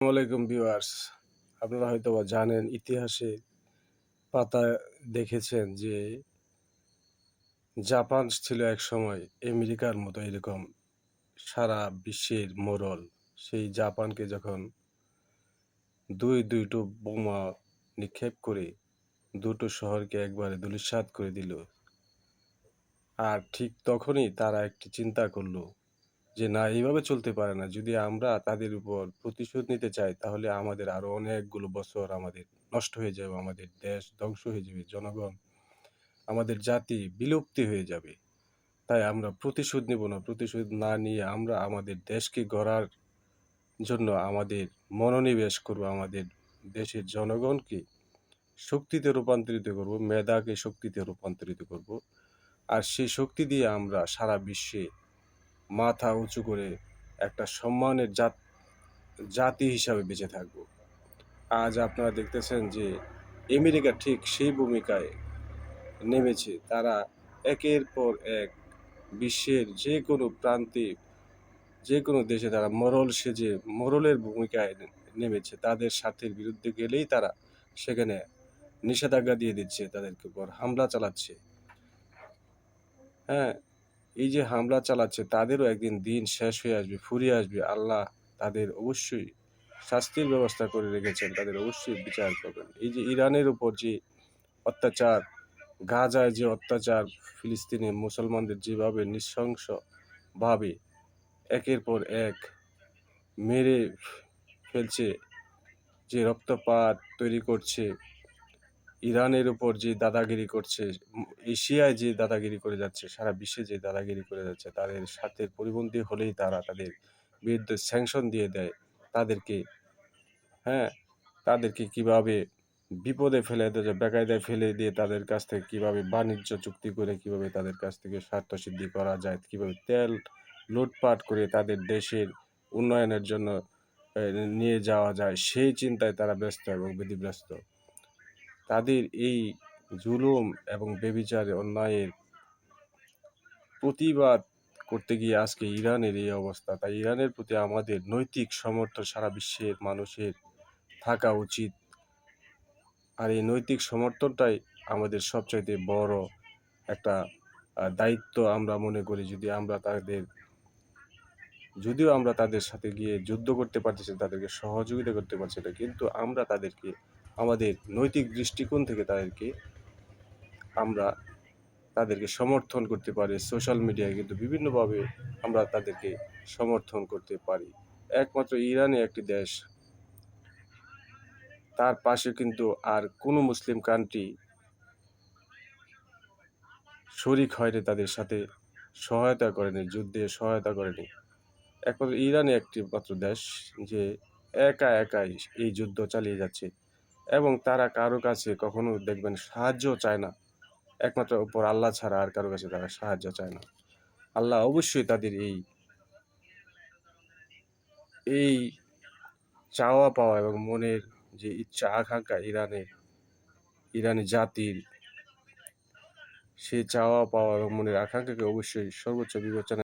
আসসালামু আলাইকুম ভিউয়ার্স, আপনারা হয়তোবা জানেন, ইতিহাসে পাতায় দেখেছেন যে জাপান ছিল একসময় আমেরিকার মতো এরকম সারা বিশ্বের মোড়ল। সেই জাপানকে যখন দুটো বোমা নিক্ষেপ করে দুটো শহরকে একবারে ধূলিসাৎ করে দিল, আর ঠিক তখনই তারা একটি চিন্তা করলো যে না, এইভাবে চলতে পারে না। যদি আমরা তাদের উপর প্রতিশোধ নিতে চাই তাহলে আমাদের আরো অনেকগুলো বছর আমাদের নষ্ট হয়ে যাবে, আমাদের দেশ ধ্বংস হয়ে যাবে, জনগণ, আমাদের জাতি বিলুপ্তি হয়ে যাবে। তাই আমরা প্রতিশোধ নেব না। প্রতিশোধ না নিয়ে আমরা আমাদের দেশকে গড়ার জন্য আমাদের মনোনিবেশ করব, আমাদের দেশের জনগণকে শক্তিতে রূপান্তরিত করব, মেধাকে শক্তিতে রূপান্তরিত করব। আর সেই শক্তি দিয়ে আমরা সারা বিশ্বে মাথা উঁচু করে একটা সম্মানের জাতি হিসাবে বেঁচে থাকব। আজ আপনারা দেখতেছেন যে আমেরিকা ঠিক সেই ভূমিকায় নেমেছে। তারা একের পর এক বিশ্বের যে কোনো প্রান্তে, যে কোনো দেশে তারা মোড়লের ভূমিকায় নেমেছে। তাদের স্বার্থের বিরুদ্ধে গেলেই তারা সেখানে নিষেধাজ্ঞা দিয়ে দিচ্ছে, তাদেরকে উপর হামলা চালাচ্ছে। হ্যাঁ, এই যে হামলা চালাচ্ছে, তাদেরও একদিন দিন শেষ হয়ে আসবে, ফুরিয়ে আসবে। আল্লাহ তাদের অবশ্যই শাস্তির ব্যবস্থা করে রেখেছেন, তাদের অবশ্যই বিচার করবেন। এই যে ইরানের উপর যে অত্যাচার, গাজায় যে অত্যাচার, ফিলিস্তিনে মুসলমানদের যেভাবে নৃশংসভাবে একের পর এক মেরে ফেলছে, যে রক্তপাত তৈরি করছে, ইরানের উপর যে দাদাগিরি করছে, এশিয়ায় যে দাদাগিরি করে যাচ্ছে, সারা বিশ্বে যে দাদাগিরি করে যাচ্ছে, তাদের স্বার্থের পরিপন্থী হলেই তারা তাদের বিরুদ্ধে স্যাংশন দিয়ে দেয়। তাদেরকে হ্যাঁ, তাদেরকে কিভাবে বিপদে ফেলে দেয়, বেকায়দায় ফেলে দিয়ে তাদের কাছ থেকে কিভাবে বাণিজ্য চুক্তি করে কিভাবে তাদের কাছ থেকে স্বার্থ সিদ্ধি করা যায়, কিভাবে তেল লুটপাট করে তাদের দেশের উন্নয়নের জন্য নিয়ে যাওয়া যায়, সেই চিন্তায় তারা ব্যস্ত এবং বিধিগ্রস্ত। তাদের এই জুলুম এবং বেবিচারে অন্যায়ের প্রতিবাদ করতে গিয়ে আজকে ইরানের এই অবস্থা। তাই ইরানের প্রতি আমাদের নৈতিক সমর্থন সারা বিশ্বের মানুষের থাকা উচিত। আর এই নৈতিক সমর্থনটাই আমাদের সবচাইতে বড় একটা দায়িত্ব আমরা মনে করি। যদিও আমরা তাদের সাথে গিয়ে যুদ্ধ করতে পারতেছি, তাদেরকে সহযোগিতা করতে পারছি না, কিন্তু আমরা তাদেরকে আমাদের নৈতিক দৃষ্টিকোণ থেকে আমরা তাদেরকে সমর্থন করতে পারি। সোশ্যাল মিডিয়ায় কিন্তু বিভিন্নভাবে আমরা তাদেরকে সমর্থন করতে পারি। একমাত্র ইরানই একটি দেশ, তার পাশে কিন্তু আর কোনো মুসলিম কান্ট্রি শরিক হয়নি, তাদের সাথে সহায়তা করেনি, যুদ্ধে সহায়তা করেনি। একমাত্র ইরানই একটি মাত্র দেশ যে একাই এই যুদ্ধ চালিয়ে যাচ্ছে, এবং তারা কারো কাছে কখনো দেখবেন সাহায্য চায় না। একমাত্র উপর আল্লাহ ছাড়া আর কারো কাছে তারা সাহায্য চায় না। আল্লাহ অবশ্যই তাদের এই চাওয়া পাওয়া এবং মনের যে ইচ্ছা আকাঙ্ক্ষা ইরানি জাতির, সেই চাওয়া পাওয়া এবং মনের আকাঙ্ক্ষাকে অবশ্যই সর্বোচ্চ বিবেচনা